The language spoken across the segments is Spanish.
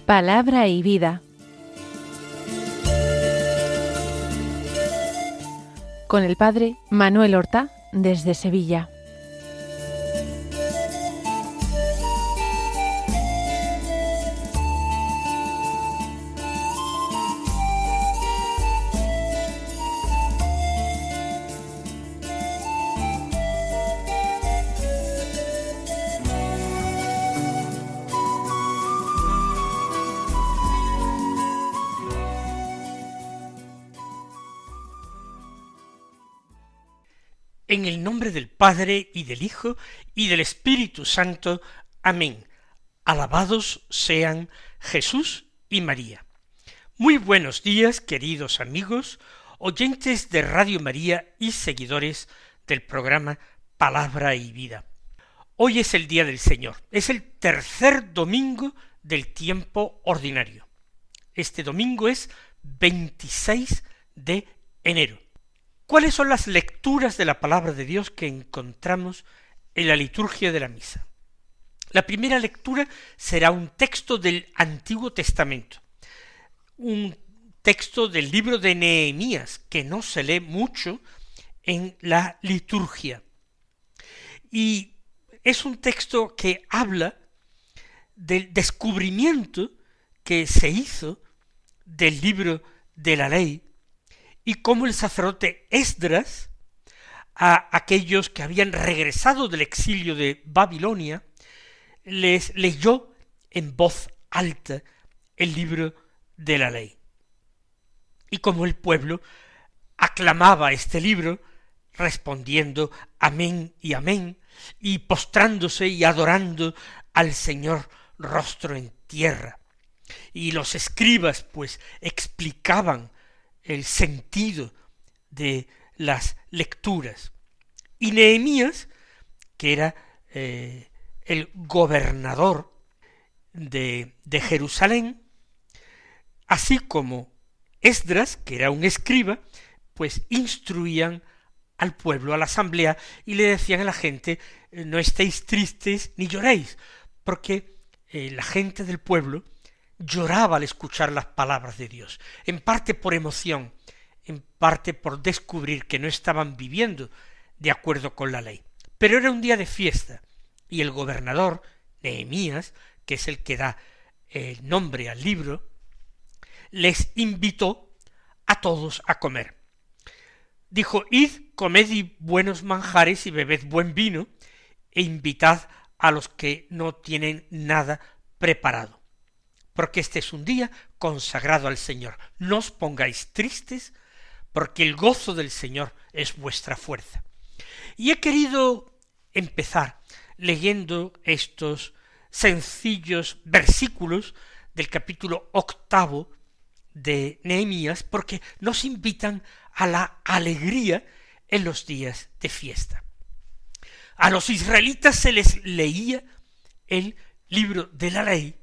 Palabra y vida. Con el padre Manuel Horta desde Sevilla. En el nombre del Padre, y del Hijo, y del Espíritu Santo. Amén. Alabados sean Jesús y María. Muy buenos días, queridos amigos, oyentes de Radio María y seguidores del programa Palabra y Vida. Hoy es el Día del Señor, es el tercer domingo del tiempo ordinario. Este domingo es 26 de enero. ¿Cuáles son las lecturas de la palabra de Dios que encontramos en la liturgia de la misa? La primera lectura será un texto del Antiguo Testamento, un texto del libro de Nehemías, que no se lee mucho en la liturgia. Y es un texto que habla del descubrimiento que se hizo del libro de la ley, y cómo el sacerdote Esdras, a aquellos que habían regresado del exilio de Babilonia, les leyó en voz alta el libro de la ley. Y cómo el pueblo aclamaba este libro, respondiendo amén, y postrándose y adorando al Señor rostro en tierra. Y los escribas, pues, explicaban el sentido de las lecturas. Y Nehemías, que era el gobernador de Jerusalén, así como Esdras, que era un escriba, pues instruían al pueblo, a la asamblea, y le decían a la gente, no estéis tristes ni lloréis, porque la gente del pueblo lloraba al escuchar las palabras de Dios, en parte por emoción, en parte por descubrir que no estaban viviendo de acuerdo con la ley. Pero era un día de fiesta, y el gobernador, Nehemías, que es el que da el nombre al libro, les invitó a todos a comer. Dijo, id, comed y buenos manjares y bebed buen vino, e invitad a los que no tienen nada preparado, porque este es un día consagrado al Señor. No os pongáis tristes, porque el gozo del Señor es vuestra fuerza. Y he querido empezar leyendo estos sencillos versículos del capítulo 8 de Nehemías, porque nos invitan a la alegría en los días de fiesta. A los israelitas se les leía el libro de la ley,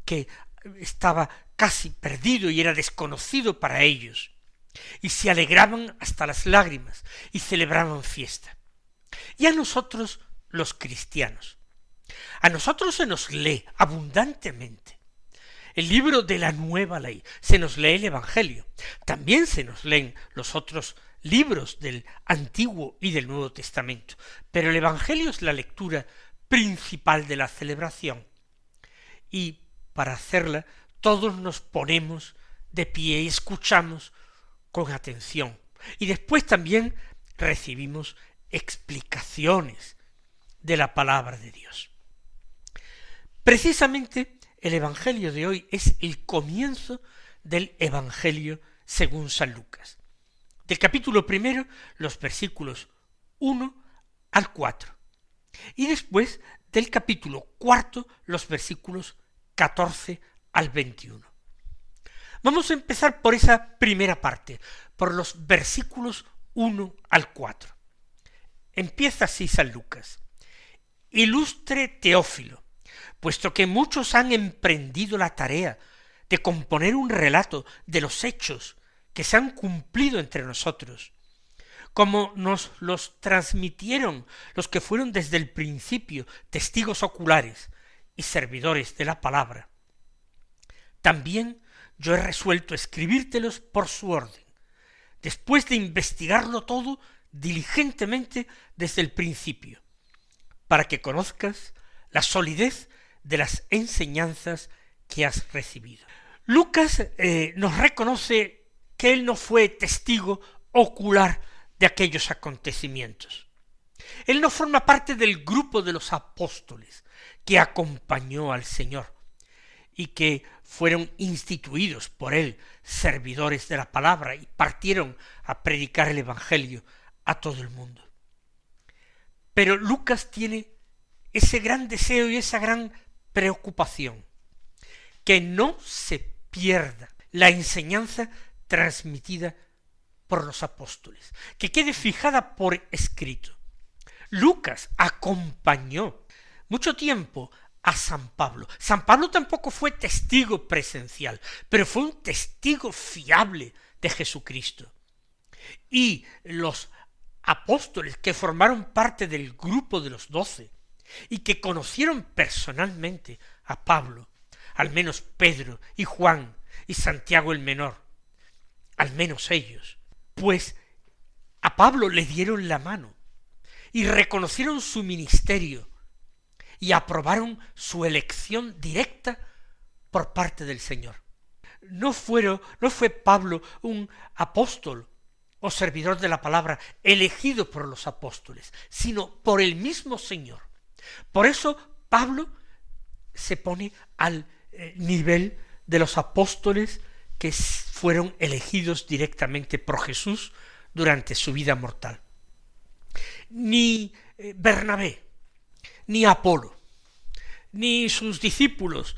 que estaba casi perdido y era desconocido para ellos, y se alegraban hasta las lágrimas y celebraban fiesta. Y a nosotros, los cristianos, a nosotros se nos lee abundantemente el libro de la nueva ley, se nos lee el Evangelio, también se nos leen los otros libros del Antiguo y del Nuevo Testamento, pero el Evangelio es la lectura principal de la celebración, y para hacerla todos nos ponemos de pie y escuchamos con atención, y después también recibimos explicaciones de la palabra de Dios. Precisamente el Evangelio de hoy es el comienzo del Evangelio según San Lucas. Del capítulo 1, los versículos 1 al 4. Y después del capítulo 4, los versículos 14 al 21. Vamos a empezar por esa primera parte, por los versículos 1 al 4. Empieza así San Lucas. Ilustre Teófilo, puesto que muchos han emprendido la tarea de componer un relato de los hechos que se han cumplido entre nosotros, como nos los transmitieron los que fueron desde el principio testigos oculares y servidores de la palabra. también yo he resuelto escribírtelos por su orden, después de investigarlo todo diligentemente desde el principio, para que conozcas la solidez de las enseñanzas que has recibido. Lucas nos reconoce que él no fue testigo ocular de aquellos acontecimientos. Él no forma parte del grupo de los apóstoles que acompañó al Señor y que fueron instituidos por él servidores de la palabra y partieron a predicar el Evangelio a todo el mundo. Pero Lucas tiene ese gran deseo y esa gran preocupación, que no se pierda la enseñanza transmitida por los apóstoles, que quede fijada por escrito. Lucas acompañó mucho tiempo a San Pablo. San Pablo tampoco fue testigo presencial, pero fue un testigo fiable de Jesucristo. Y los apóstoles que formaron parte del grupo de los 12 y que conocieron personalmente a Pablo, al menos Pedro y Juan y Santiago el Menor, al menos ellos, pues a Pablo le dieron la mano y reconocieron su ministerio y aprobaron su elección directa por parte del Señor. No fue Pablo un apóstol o servidor de la palabra elegido por los apóstoles, sino por el mismo Señor. Por eso Pablo se pone al nivel de los apóstoles que fueron elegidos directamente por Jesús durante su vida mortal. Ni Bernabé, ni Apolo, ni sus discípulos,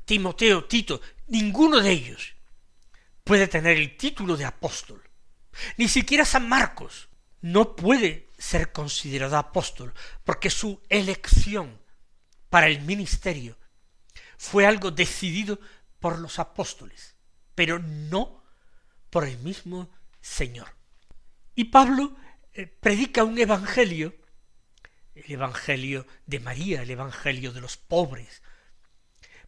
Timoteo, Tito, ninguno de ellos puede tener el título de apóstol. Ni siquiera San Marcos no puede ser considerado apóstol, porque su elección para el ministerio fue algo decidido por los apóstoles, pero no por el mismo Señor. Y Pablo predica un evangelio, el evangelio de María, el evangelio de los pobres,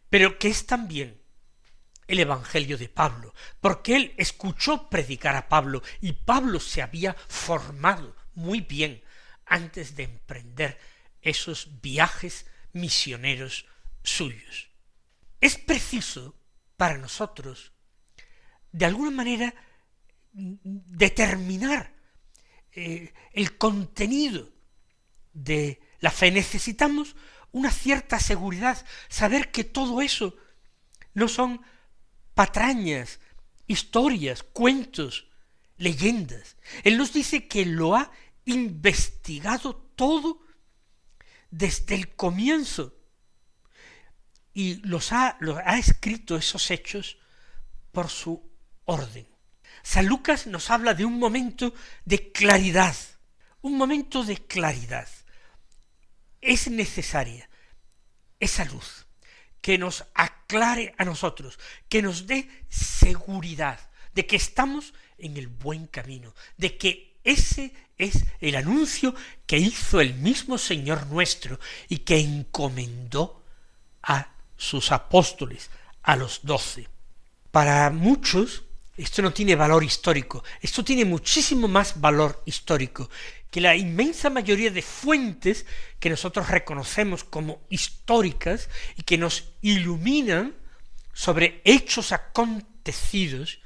pero que es también el evangelio de Pablo, porque él escuchó predicar a Pablo y Pablo se había formado muy bien antes de emprender esos viajes misioneros suyos. Es preciso para nosotros, de alguna manera, determinar el contenido de la fe. Necesitamos una cierta seguridad, saber que todo eso no son patrañas, historias, cuentos, leyendas. Él nos dice que lo ha investigado todo desde el comienzo y lo ha escrito esos hechos por su orden. San Lucas nos habla de un momento de claridad, un momento de claridad. Es necesaria esa luz que nos aclare a nosotros, que nos dé seguridad de que estamos en el buen camino, de que ese es el anuncio que hizo el mismo Señor nuestro y que encomendó a sus apóstoles, a los 12. Para muchos esto no tiene valor histórico, esto tiene muchísimo más valor histórico que la inmensa mayoría de fuentes que nosotros reconocemos como históricas y que nos iluminan sobre hechos acontecidos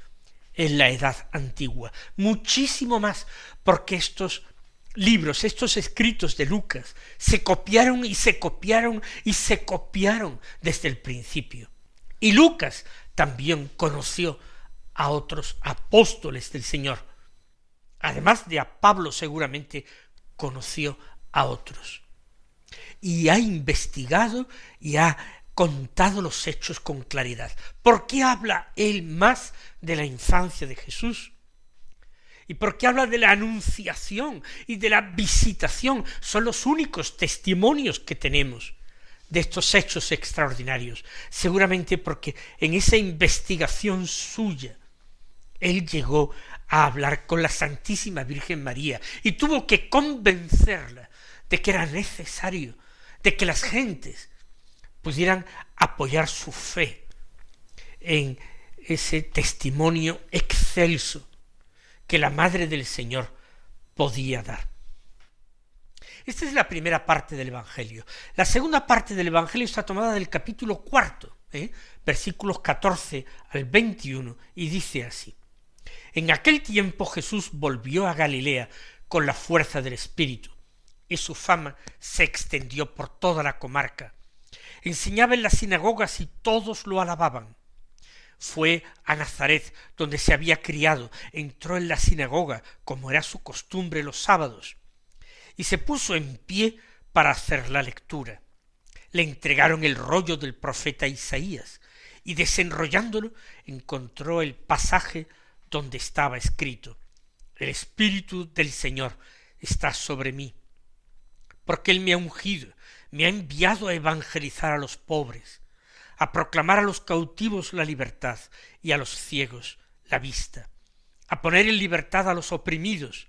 en la Edad Antigua. Muchísimo más, porque estos libros, estos escritos de Lucas, se copiaron y se copiaron y se copiaron desde el principio. Y Lucas también conoció a otros apóstoles del Señor. Además de a Pablo, seguramente conoció a otros. Y ha investigado y ha contado los hechos con claridad. ¿Por qué habla él más de la infancia de Jesús? ¿Y por qué habla de la anunciación y de la visitación? Son los únicos testimonios que tenemos de estos hechos extraordinarios. Seguramente porque en esa investigación suya él llegó a hablar con la Santísima Virgen María y tuvo que convencerla de que era necesario, de que las gentes pudieran apoyar su fe en ese testimonio excelso que la Madre del Señor podía dar. Esta es la primera parte del Evangelio. La segunda parte del Evangelio está tomada del capítulo 4, versículos 14 al 21, y dice así: En aquel tiempo Jesús volvió a Galilea con la fuerza del Espíritu, y su fama se extendió por toda la comarca. Enseñaba en las sinagogas y todos lo alababan. Fue a Nazaret, donde se había criado, entró en la sinagoga, como era su costumbre los sábados, y se puso en pie para hacer la lectura. Le entregaron el rollo del profeta Isaías, y desenrollándolo encontró el pasaje donde estaba escrito: El Espíritu del Señor está sobre mí, porque Él me ha ungido, me ha enviado a evangelizar a los pobres, a proclamar a los cautivos la libertad y a los ciegos la vista, a poner en libertad a los oprimidos,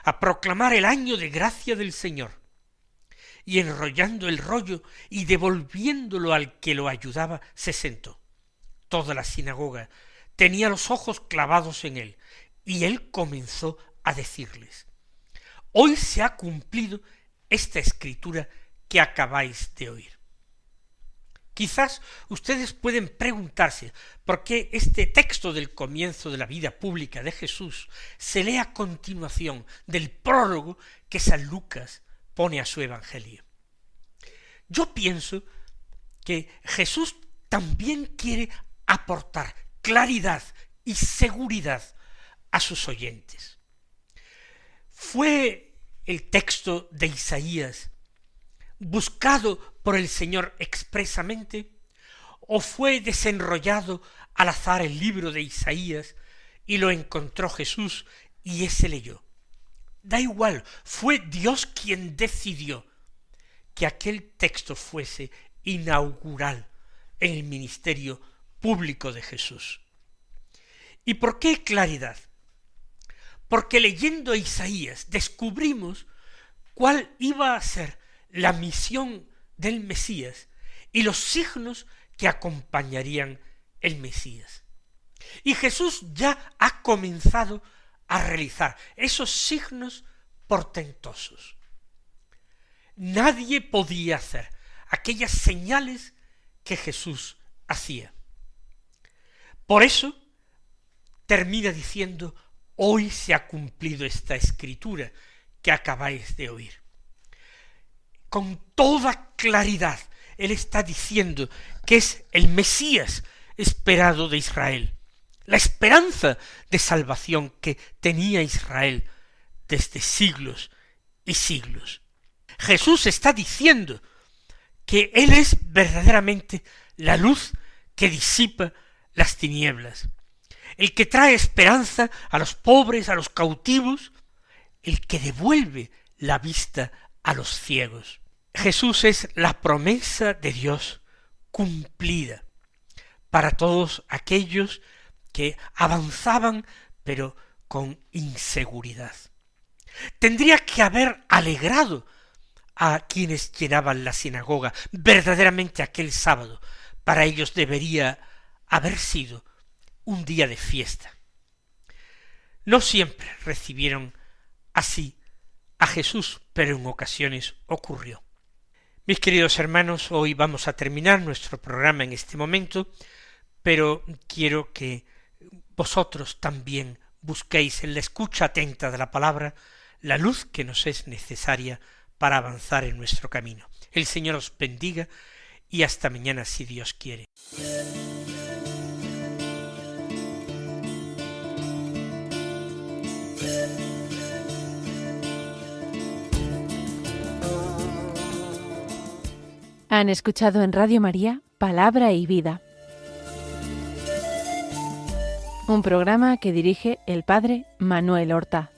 a proclamar el año de gracia del Señor. Y enrollando el rollo y devolviéndolo al que lo ayudaba, se sentó. Toda la sinagoga tenía los ojos clavados en él, y él comenzó a decirles: Hoy se ha cumplido esta escritura que acabáis de oír. Quizás ustedes pueden preguntarse por qué este texto del comienzo de la vida pública de Jesús se lee a continuación del prólogo que San Lucas pone a su evangelio. Yo pienso que Jesús también quiere aportar claridad y seguridad a sus oyentes. ¿Fue el texto de Isaías buscado por el Señor expresamente, o fue desenrollado al azar el libro de Isaías y lo encontró Jesús y ese leyó? Da igual, fue Dios quien decidió que aquel texto fuese inaugural en el ministerio público de Jesús. ¿Y por qué claridad? Porque leyendo a Isaías descubrimos cuál iba a ser la misión del Mesías y los signos que acompañarían el Mesías. Y Jesús ya ha comenzado a realizar esos signos portentosos. Nadie podía hacer aquellas señales que Jesús hacía. Por eso termina diciendo: Hoy se ha cumplido esta escritura que acabáis de oír. Con toda claridad, Él está diciendo que es el Mesías esperado de Israel, la esperanza de salvación que tenía Israel desde siglos y siglos. Jesús está diciendo que Él es verdaderamente la luz que disipa las tinieblas, el que trae esperanza a los pobres, a los cautivos, el que devuelve la vista a los ciegos. Jesús es la promesa de Dios cumplida para todos aquellos que avanzaban pero con inseguridad. Tendría que haber alegrado a quienes llenaban la sinagoga verdaderamente aquel sábado. Para ellos debería haber sido un día de fiesta. No siempre recibieron así a Jesús, pero en ocasiones ocurrió. Mis queridos hermanos, hoy vamos a terminar nuestro programa en este momento, pero quiero que vosotros también busquéis en la escucha atenta de la palabra la luz que nos es necesaria para avanzar en nuestro camino. El Señor os bendiga y hasta mañana si Dios quiere. Han escuchado en Radio María Palabra y Vida, un programa que dirige el Padre Manuel Horta.